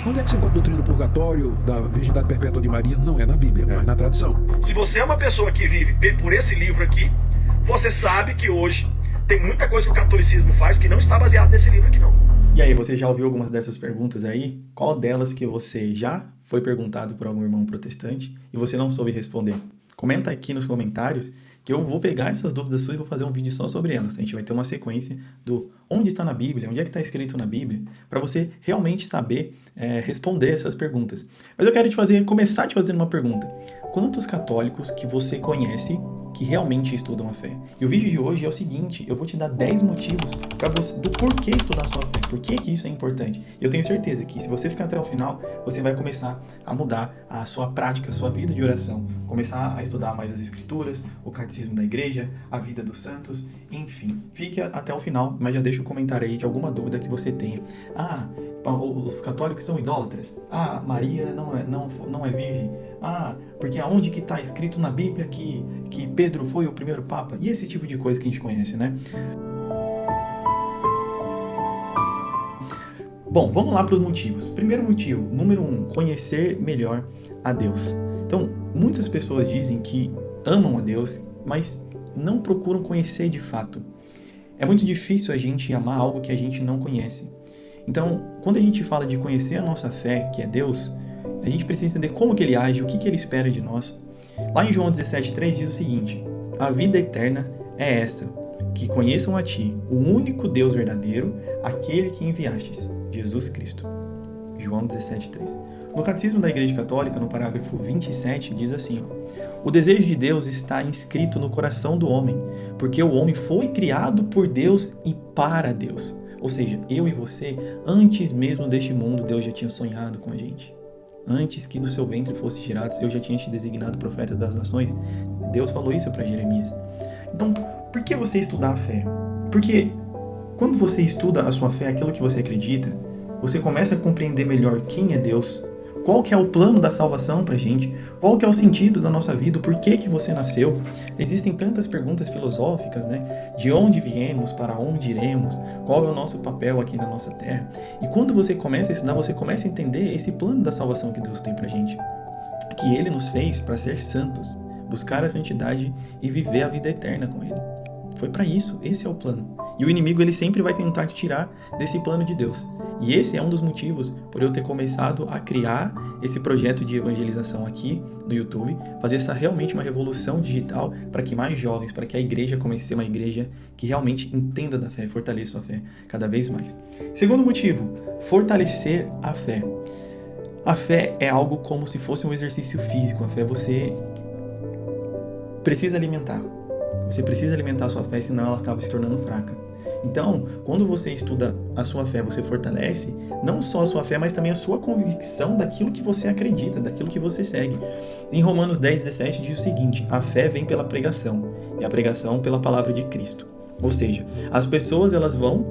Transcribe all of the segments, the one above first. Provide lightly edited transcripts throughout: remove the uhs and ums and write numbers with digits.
Onde é que você encontra a doutrina do purgatório, da virgindade perpétua de Maria? Não é na Bíblia, mas na tradição. Se você é uma pessoa que vive por esse livro aqui, você sabe que hoje tem muita coisa que o catolicismo faz que não está baseado nesse livro aqui, não. E aí, você já ouviu algumas dessas perguntas aí? Qual delas que você já foi perguntado por algum irmão protestante e você não soube responder? Comenta aqui nos comentários que eu vou pegar essas dúvidas suas e vou fazer um vídeo só sobre elas. A gente vai ter uma sequência do onde está na Bíblia, onde é que está escrito na Bíblia, para você realmente saber responder essas perguntas. Mas eu quero começar te fazendo uma pergunta. Quantos católicos que você conhece que realmente estudam a fé? E o vídeo de hoje é o seguinte, eu vou te dar 10 motivos do porquê estudar a sua fé, por que isso é importante. E eu tenho certeza que se você ficar até o final, você vai começar a mudar a sua prática, a sua vida de oração, começar a estudar mais as escrituras, o catecismo da igreja, a vida dos santos, enfim. Fique até o final, mas já deixa um comentário aí de alguma dúvida que você tenha. Os católicos são idólatras. Maria não é virgem. Porque aonde que está escrito na Bíblia que Pedro foi o primeiro papa? E esse tipo de coisa que a gente conhece, né? Bom, vamos lá para os motivos. Primeiro motivo, número 1, conhecer melhor a Deus. Então, muitas pessoas dizem que amam a Deus, mas não procuram conhecer de fato. É muito difícil a gente amar algo que a gente não conhece. Então, quando a gente fala de conhecer a nossa fé, que é Deus, a gente precisa entender como que Ele age, o que Ele espera de nós. Lá em João 17,3 diz o seguinte: a vida eterna é esta, que conheçam a Ti, o único Deus verdadeiro, aquele que enviastes, Jesus Cristo. João 17,3. No Catecismo da Igreja Católica, no parágrafo 27, diz assim: o desejo de Deus está inscrito no coração do homem, porque o homem foi criado por Deus e para Deus. Ou seja, eu e você, antes mesmo deste mundo, Deus já tinha sonhado com a gente. Antes que do seu ventre fosse tirados, eu já tinha te designado profeta das nações. Deus falou isso para Jeremias. Então, por que você estudar a fé? Porque quando você estuda a sua fé, aquilo que você acredita, você começa a compreender melhor quem é Deus, qual que é o plano da salvação pra gente, qual que é o sentido da nossa vida, por que que você nasceu. Existem tantas perguntas filosóficas, né? De onde viemos, para onde iremos, qual é o nosso papel aqui na nossa terra. E quando você começa a estudar, você começa a entender esse plano da salvação que Deus tem pra gente. Que Ele nos fez para ser santos, buscar a santidade e viver a vida eterna com Ele. Foi para isso, esse é o plano. E o inimigo, ele sempre vai tentar te tirar desse plano de Deus. E esse é um dos motivos por eu ter começado a criar esse projeto de evangelização aqui no YouTube, fazer realmente uma revolução digital para que mais jovens, para que a igreja comece a ser uma igreja que realmente entenda da fé, fortaleça a fé cada vez mais. Segundo motivo, fortalecer a fé. A fé é algo como se fosse um exercício físico. A fé você precisa alimentar. Você precisa alimentar a sua fé, senão ela acaba se tornando fraca. Então, quando você estuda a sua fé, você fortalece não só a sua fé, mas também a sua convicção daquilo que você acredita, daquilo que você segue. Em Romanos 10,17 diz o seguinte: a fé vem pela pregação, e a pregação pela palavra de Cristo. Ou seja, as pessoas elas vão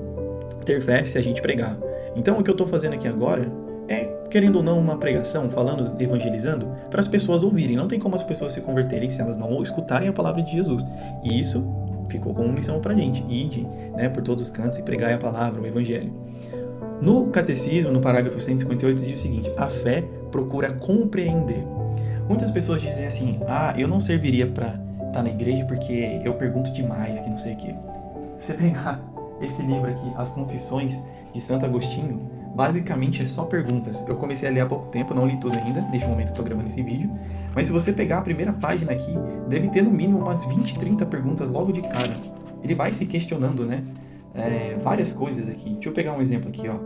ter fé se a gente pregar. Então, o que eu estou fazendo aqui agora é, querendo ou não, uma pregação, falando, evangelizando, para as pessoas ouvirem. Não tem como as pessoas se converterem se elas não escutarem a palavra de Jesus. E isso ficou como missão pra gente, ide, né, por todos os cantos e pregai a palavra, o evangelho. No catecismo, no parágrafo 158, diz o seguinte: a fé procura compreender. Muitas pessoas dizem assim: eu não serviria pra estar na igreja porque eu pergunto demais, que não sei o quê. Se você pegar esse livro aqui, As Confissões de Santo Agostinho, basicamente é só perguntas. Eu comecei a ler há pouco tempo, não li tudo ainda, neste momento estou gravando esse vídeo, mas se você pegar a primeira página aqui, deve ter no mínimo umas 20, 30 perguntas logo de cara. Ele vai se questionando, né? Várias coisas aqui. Deixa eu pegar um exemplo aqui, ó.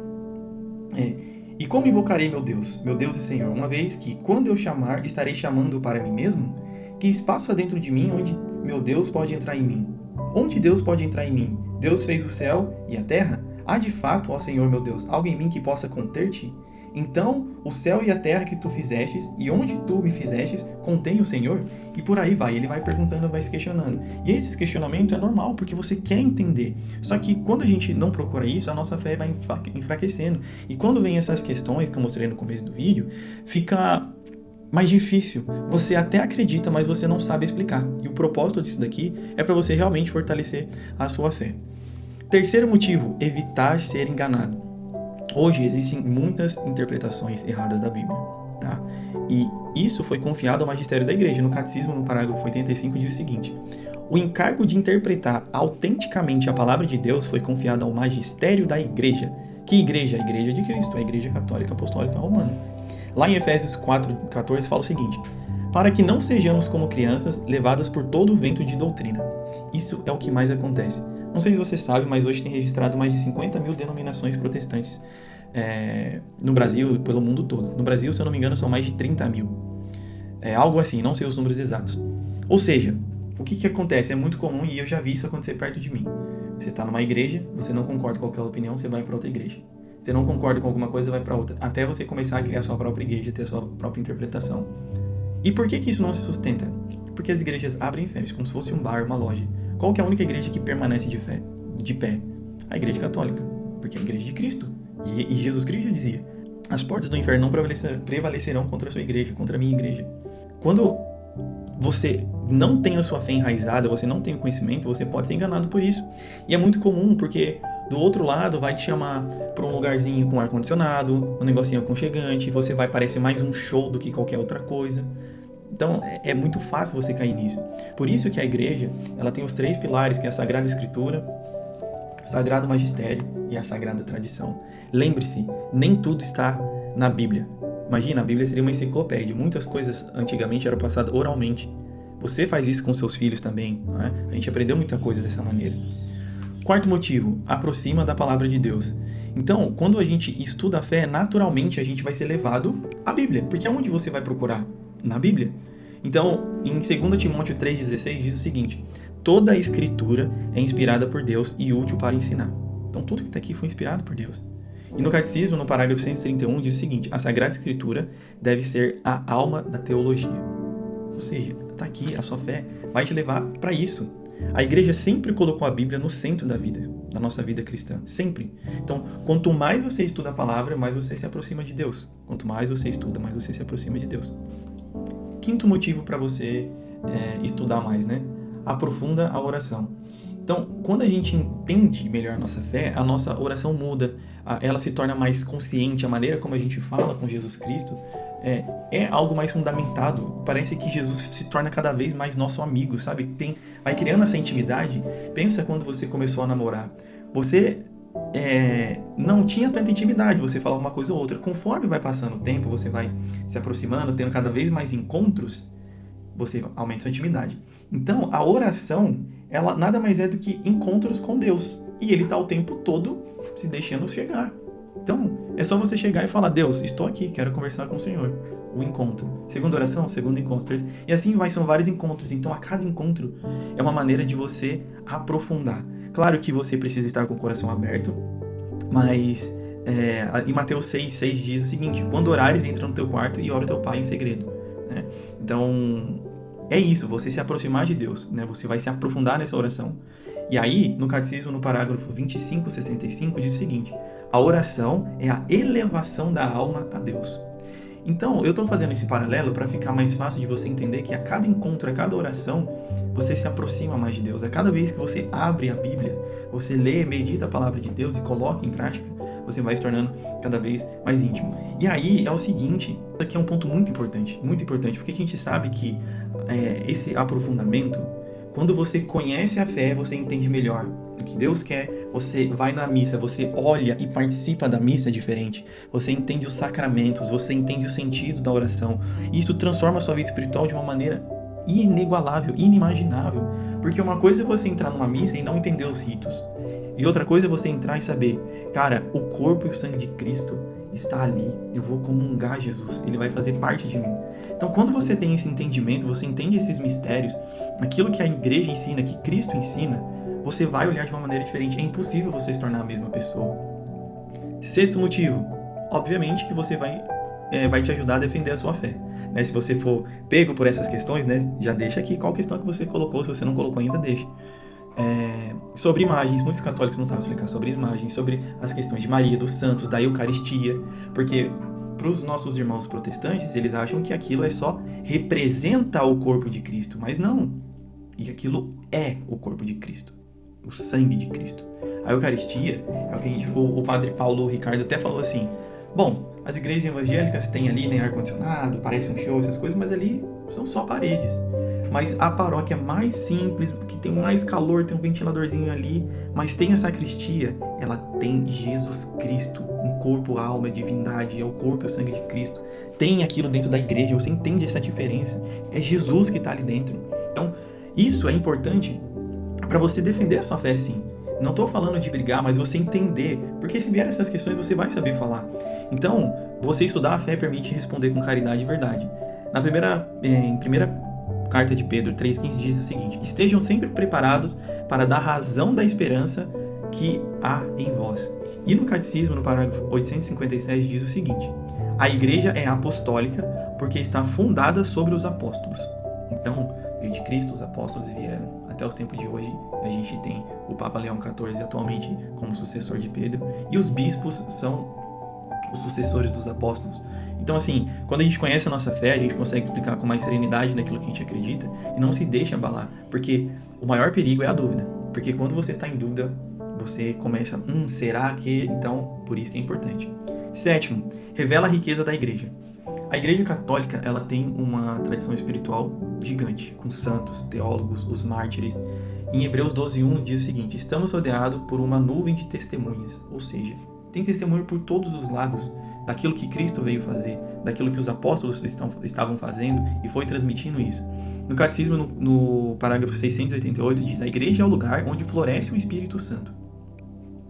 E como invocarei meu Deus e Senhor, uma vez que, quando eu chamar, estarei chamando para mim mesmo? Que espaço há dentro de mim onde meu Deus pode entrar em mim? Onde Deus pode entrar em mim? Deus fez o céu e a terra? Há de fato, ó Senhor meu Deus, algo em mim que possa conter-te? Então, o céu e a terra que tu fizestes, e onde tu me fizestes, contém o Senhor? E por aí vai, ele vai perguntando, vai se questionando. E esse questionamento é normal, porque você quer entender. Só que quando a gente não procura isso, a nossa fé vai enfraquecendo. E quando vem essas questões, que eu mostrei no começo do vídeo, fica mais difícil. Você até acredita, mas você não sabe explicar. E o propósito disso daqui é para você realmente fortalecer a sua fé. Terceiro motivo, evitar ser enganado. Hoje existem muitas interpretações erradas da Bíblia, tá? E isso foi confiado ao magistério da igreja. No Catecismo, no parágrafo 85, diz o seguinte: o encargo de interpretar autenticamente a palavra de Deus foi confiado ao magistério da igreja. Que igreja? A igreja de Cristo, a igreja católica apostólica romana. Lá em Efésios 4:14 fala o seguinte: para que não sejamos como crianças levadas por todo o vento de doutrina. Isso é o que mais acontece. Não sei se você sabe, mas hoje tem registrado mais de 50 mil denominações protestantes no Brasil e pelo mundo todo. No Brasil, se eu não me engano, são mais de 30 mil. Algo assim, não sei os números exatos. Ou seja, o que acontece? É muito comum e eu já vi isso acontecer perto de mim. Você está numa igreja, você não concorda com aquela opinião, você vai para outra igreja. Você não concorda com alguma coisa, vai para outra. Até você começar a criar a sua própria igreja, ter a sua própria interpretação. E por que isso não se sustenta? Porque as igrejas abrem e fecham, como se fosse um bar, uma loja. Qual que é a única igreja que permanece de pé? A igreja católica, porque é a igreja de Cristo. E Jesus Cristo já dizia: as portas do inferno não prevalecerão contra a sua igreja, contra a minha igreja. Quando você não tem a sua fé enraizada, você não tem o conhecimento, você pode ser enganado por isso. E é muito comum, porque do outro lado vai te chamar para um lugarzinho com ar-condicionado, um negocinho aconchegante, você vai parecer mais um show do que qualquer outra coisa. Então, é muito fácil você cair nisso. Por isso que a igreja, ela tem os 3 pilares, que é a Sagrada Escritura, Sagrado Magistério e a Sagrada Tradição. Lembre-se, nem tudo está na Bíblia. Imagina, a Bíblia seria uma enciclopédia. Muitas coisas antigamente eram passadas oralmente. Você faz isso com seus filhos também, não é? A gente aprendeu muita coisa dessa maneira. Quarto motivo, aproxima da palavra de Deus. Então, quando a gente estuda a fé, naturalmente a gente vai ser levado à Bíblia. Porque aonde você vai procurar? Na Bíblia. Então, em 2 Timóteo 3,16 diz o seguinte: toda a Escritura é inspirada por Deus e útil para ensinar. Então, tudo que está aqui foi inspirado por Deus. E no Catecismo, no parágrafo 131, diz o seguinte: a Sagrada Escritura deve ser a alma da teologia. Ou seja, está aqui, a sua fé vai te levar para isso. A igreja sempre colocou a Bíblia no centro da vida, da nossa vida cristã, sempre. Então, quanto mais você estuda a palavra, mais você se aproxima de Deus. Quanto mais você estuda, mais você se aproxima de Deus. Quinto motivo para você estudar mais, né? Aprofunda a oração. Então, quando a gente entende melhor a nossa fé, a nossa oração muda, ela se torna mais consciente, a maneira como a gente fala com Jesus Cristo é algo mais fundamentado. Parece que Jesus se torna cada vez mais nosso amigo, sabe? Vai criando essa intimidade. Pensa quando você começou a namorar. Você não tinha tanta intimidade, você falava uma coisa ou outra. Conforme vai passando o tempo, você vai se aproximando, tendo cada vez mais encontros, você aumenta sua intimidade. Então, a oração, ela nada mais é do que encontros com Deus. E Ele está o tempo todo se deixando chegar. Então, é só você chegar e falar: Deus, estou aqui, quero conversar com o Senhor. O encontro. Segunda oração, segundo encontro. E assim são vários encontros. Então, a cada encontro é uma maneira de você aprofundar. Claro que você precisa estar com o coração aberto, mas em Mateus 6,6 diz o seguinte: quando orares, entra no teu quarto e ora ao teu Pai em segredo. Né? Então, é isso, você se aproximar de Deus, né? Você vai se aprofundar nessa oração. E aí, no Catecismo, no parágrafo 25,65, diz o seguinte: a oração é a elevação da alma a Deus. Então, eu estou fazendo esse paralelo para ficar mais fácil de você entender que a cada encontro, a cada oração, você se aproxima mais de Deus. A cada vez que você abre a Bíblia, você lê, medita a palavra de Deus e coloca em prática, você vai se tornando cada vez mais íntimo. E aí é o seguinte, isso aqui é um ponto muito importante, porque a gente sabe que esse aprofundamento, quando você conhece a fé, você entende melhor o que Deus quer, você vai na missa, você olha e participa da missa diferente, você entende os sacramentos, você entende o sentido da oração. Isso transforma a sua vida espiritual de uma maneira inigualável, inimaginável. Porque uma coisa é você entrar numa missa e não entender os ritos. E outra coisa é você entrar e saber, cara, o corpo e o sangue de Cristo está ali, eu vou comungar Jesus, ele vai fazer parte de mim. Então, quando você tem esse entendimento, você entende esses mistérios, aquilo que a igreja ensina, que Cristo ensina, você vai olhar de uma maneira diferente. É impossível você se tornar a mesma pessoa. Sexto motivo, obviamente que você vai te ajudar a defender a sua fé. Né? Se você for pego por essas questões, né, já deixa aqui qual questão que você colocou, se você não colocou ainda, deixa. Sobre imagens, muitos católicos não sabem explicar sobre imagens, sobre as questões de Maria, dos santos, da Eucaristia, porque para os nossos irmãos protestantes, eles acham que aquilo só representa o corpo de Cristo, mas não. E aquilo é o corpo de Cristo, o sangue de Cristo. A Eucaristia é o que o padre Paulo Ricardo até falou assim, bom, as igrejas evangélicas têm ali, né, ar-condicionado, parece um show, essas coisas, mas ali são só paredes. Mas a paróquia mais simples, que tem mais calor, tem um ventiladorzinho ali, mas tem a sacristia, ela tem Jesus Cristo, um corpo, alma, divindade, é o corpo e o sangue de Cristo. Tem aquilo dentro da igreja, você entende essa diferença? É Jesus que está ali dentro. Então, isso é importante para você defender a sua fé, sim. Não estou falando de brigar, mas você entender, porque se vier essas questões você vai saber falar. Então, você estudar a fé permite responder com caridade e verdade. Em primeira Carta de Pedro 3,15 diz o seguinte: estejam sempre preparados para dar razão da esperança que há em vós. E no Catecismo, no parágrafo 857, diz o seguinte: a igreja é apostólica porque está fundada sobre os apóstolos. Então, veio de Cristo, os apóstolos vieram até os tempos de hoje. A gente tem o Papa Leão XIV atualmente como sucessor de Pedro, e os bispos são os sucessores dos apóstolos. Então, assim, quando a gente conhece a nossa fé, a gente consegue explicar com mais serenidade naquilo que a gente acredita e não se deixa abalar, porque o maior perigo é a dúvida. Porque quando você está em dúvida, você começa, será que... Então, por isso que é importante. 7º, revela a riqueza da igreja. A igreja católica, ela tem uma tradição espiritual gigante, com santos, teólogos, os mártires. Em Hebreus 12:1 diz o seguinte: estamos rodeados por uma nuvem de testemunhas, ou seja, tem testemunho por todos os lados daquilo que Cristo veio fazer, daquilo que os apóstolos estavam fazendo e foi transmitindo isso. No Catecismo, no parágrafo 688, diz: a igreja é o lugar onde floresce o Espírito Santo.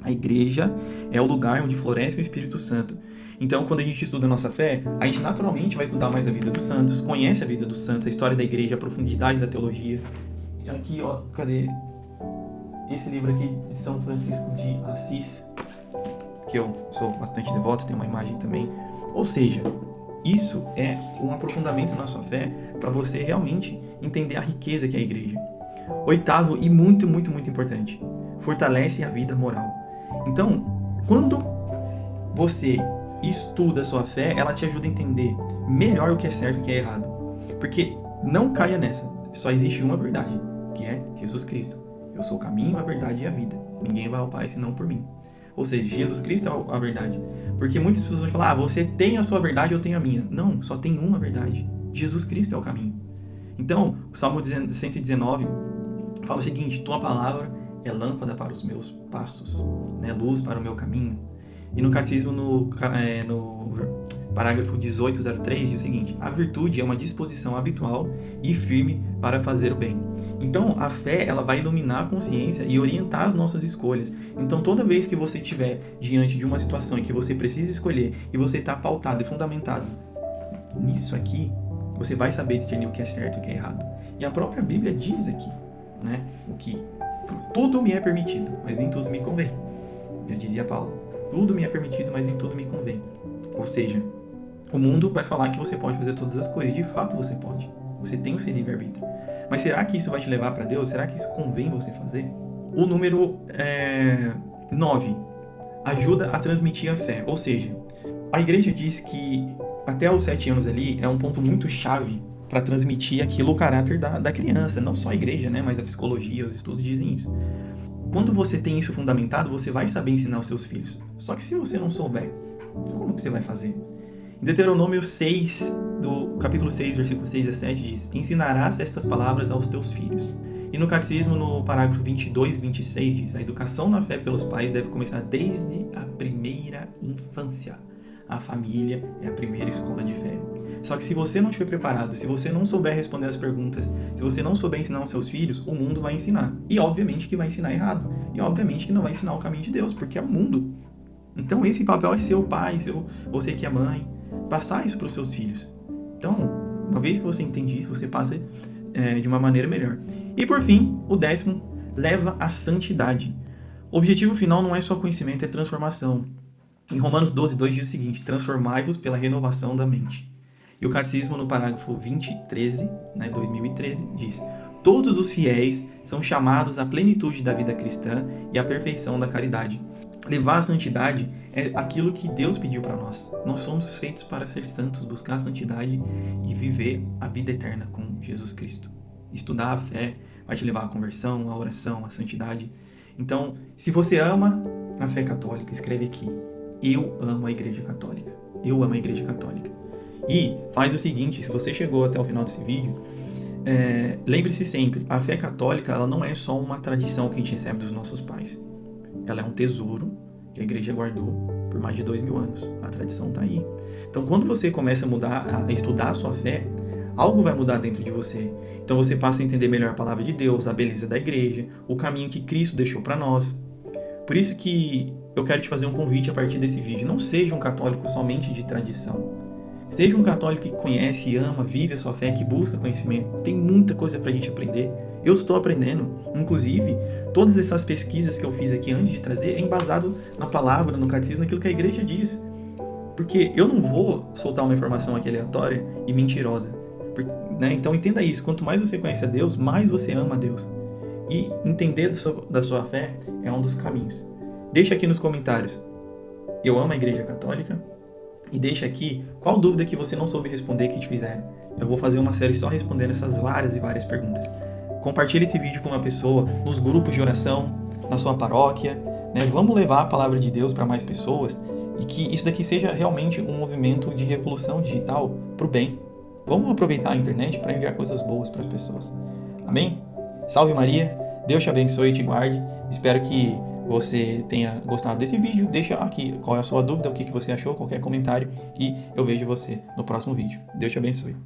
A igreja é o lugar onde floresce o Espírito Santo. Então, quando a gente estuda a nossa fé, a gente naturalmente vai estudar mais a vida dos santos, conhece a vida dos santos, a história da igreja, a profundidade da teologia. E aqui, ó, cadê? Esse livro aqui de São Francisco de Assis, que eu sou bastante devoto, tem uma imagem também. Ou seja, isso é um aprofundamento na sua fé para você realmente entender a riqueza que é a igreja. 8º, e muito, muito, muito importante, fortalece a vida moral. Então, quando você estuda a sua fé, ela te ajuda a entender melhor o que é certo e o que é errado. Porque não caia nessa, só existe uma verdade, que é Jesus Cristo. Eu sou o caminho, a verdade e a vida. Ninguém vai ao Pai senão por mim. Ou seja, Jesus Cristo é a verdade. Porque muitas pessoas vão falar, você tem a sua verdade, eu tenho a minha. Não, só tem uma verdade. Jesus Cristo é o caminho. Então, o Salmo 119 fala o seguinte: tua palavra é lâmpada para os meus passos, né? Luz para o meu caminho. E no Catecismo, no parágrafo 1803, diz o seguinte: a virtude é uma disposição habitual e firme para fazer o bem. Então, a fé, ela vai iluminar a consciência e orientar as nossas escolhas. Então, toda vez que você estiver diante de uma situação em que você precisa escolher e você está pautado e fundamentado nisso aqui, você vai saber discernir o que é certo e o que é errado. E a própria Bíblia diz aqui, né, o que tudo me é permitido, mas nem tudo me convém. Já dizia Paulo, tudo me é permitido, mas nem tudo me convém. Ou seja, o mundo vai falar que você pode fazer todas as coisas. De fato você pode. Você tem o seu livre-arbítrio. Mas será que isso vai te levar para Deus? Será que isso convém você fazer? O número 9. Ajuda a transmitir a fé. Ou seja, a igreja diz que até os 7 anos ali é um ponto muito chave para transmitir aquilo, o caráter da criança. Não só a igreja, né? Mas a psicologia, os estudos dizem isso. Quando você tem isso fundamentado, você vai saber ensinar os seus filhos. Só que se você não souber, como que você vai fazer? Em Deuteronômio 6, do capítulo 6, versículo 6 a 7, diz: ensinarás estas palavras aos teus filhos. E no Catecismo, no parágrafo 22 e 26, diz: a educação na fé pelos pais deve começar desde a primeira infância. A família é a primeira escola de fé. Só que se você não estiver preparado, se você não souber responder as perguntas, se você não souber ensinar os seus filhos, o mundo vai ensinar. E obviamente que vai ensinar errado. E obviamente que não vai ensinar o caminho de Deus, porque é o mundo. Então esse papel é seu pai, você que é mãe, passar isso para os seus filhos. Então, uma vez que você entende isso, você passa de uma maneira melhor. E por fim, o 10º, leva à santidade. O objetivo final não é só conhecimento, é transformação. Em Romanos 12:2 diz o seguinte: transformai-vos pela renovação da mente. E o Catecismo, no parágrafo 2013, 2013, diz: todos os fiéis são chamados à plenitude da vida cristã e à perfeição da caridade. Levar a santidade é aquilo que Deus pediu para nós. Nós somos feitos para ser santos, buscar a santidade e viver a vida eterna com Jesus Cristo. Estudar a fé vai te levar à conversão, à oração, à santidade. Então, se você ama a fé católica, escreve aqui: eu amo a Igreja Católica. Eu amo a Igreja Católica. E faz o seguinte, se você chegou até o final desse vídeo, lembre-se sempre, a fé católica ela não é só uma tradição que a gente recebe dos nossos pais. Ela é um tesouro que a igreja guardou por mais de 2000 anos. A tradição está aí. Então, quando você começa a estudar a sua fé, algo vai mudar dentro de você. Então, você passa a entender melhor a palavra de Deus, a beleza da igreja, o caminho que Cristo deixou para nós. Por isso que eu quero te fazer um convite a partir desse vídeo. Não seja um católico somente de tradição. Seja um católico que conhece, ama, vive a sua fé, que busca conhecimento. Tem muita coisa pra gente aprender. Eu estou aprendendo. Inclusive, todas essas pesquisas que eu fiz aqui antes de trazer é embasado na palavra, no catecismo, naquilo que a igreja diz. Porque eu não vou soltar uma informação aqui aleatória e mentirosa. Né? Então entenda isso. Quanto mais você conhece a Deus, mais você ama a Deus. E entender da sua fé é um dos caminhos. Deixa aqui nos comentários: eu amo a Igreja Católica. E deixa aqui qual dúvida que você não soube responder que te fizeram. Eu vou fazer uma série só respondendo essas várias e várias perguntas. Compartilhe esse vídeo com uma pessoa, nos grupos de oração, na sua paróquia. Né? Vamos levar a palavra de Deus para mais pessoas e que isso daqui seja realmente um movimento de revolução digital para o bem. Vamos aproveitar a internet para enviar coisas boas para as pessoas. Amém? Salve Maria, Deus te abençoe e te guarde. Espero que você tenha gostado desse vídeo. Deixa aqui qual é a sua dúvida, o que você achou, qualquer comentário. E eu vejo você no próximo vídeo. Deus te abençoe.